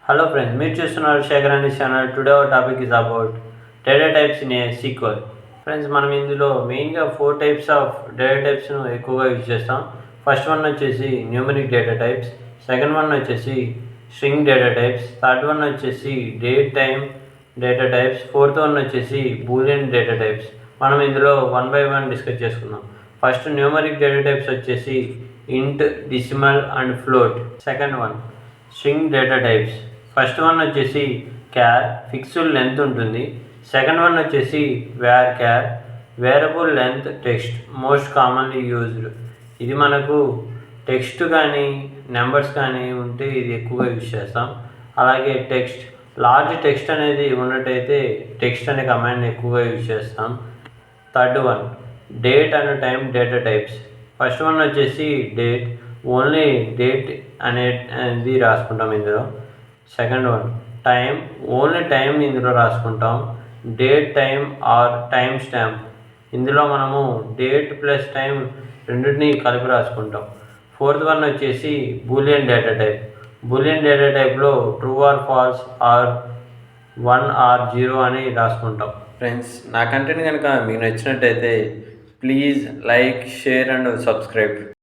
Hello friends, మీరు చూస్తున్నారు శేఖర్ అనే channel. Today our topic is about data types in a sequel. Friends, మనం ఇందులో మెయిన్గా 4 టైప్స్ ఆఫ్ డేటా టైప్స్ను ఎక్కువగా యూజ్ చేస్తాం. ఫస్ట్ వన్ వచ్చేసి numeric data types, second one వచ్చేసి string data types, third one వచ్చేసి date time data types, fourth one వచ్చేసి Boolean data types. మనం ఇందులో 1 by 1 డిస్కస్ చేసుకుందాం. ఫస్ట్ న్యూమరిక్ డేటా టైప్స్ వచ్చేసి int, decimal and float. Second one string data types. First one వచ్చేసి char, fixed length ఉంటుంది. Second one వచ్చేసి char, variable length text, most commonly used. ఇది మనకు text కానీ నెంబర్స్ కానీ ఉంటే ఇది ఎక్కువగా యూజ్ చేస్తాం. అలాగే టెక్స్ట్, లార్జ్ టెక్స్ట్ అనేది ఉన్నట్టయితే టెక్స్ట్ అనే కమాండ్ని ఎక్కువగా యూజ్ చేస్తాం. Third one date and time data types. First one వచ్చేసి డేట్, ఓన్లీ డేట్ అనేది రాసుకుంటాం ఇందులో. Second one time, only time ఇందులో రాసుకుంటాం. Date time or timestamp, ఇందులో మనము డేట్ ప్లస్ టైం రెండింటిని కలిపి రాసుకుంటాం. ఫోర్త్ వన్ వచ్చేసి Boolean data type. Boolean data టైప్లో true or false or 1 or 0 అని రాసుకుంటాం. ఫ్రెండ్స్, నా కంటెంట్ కనుక మీకు నచ్చినట్టయితే please like, share and subscribe.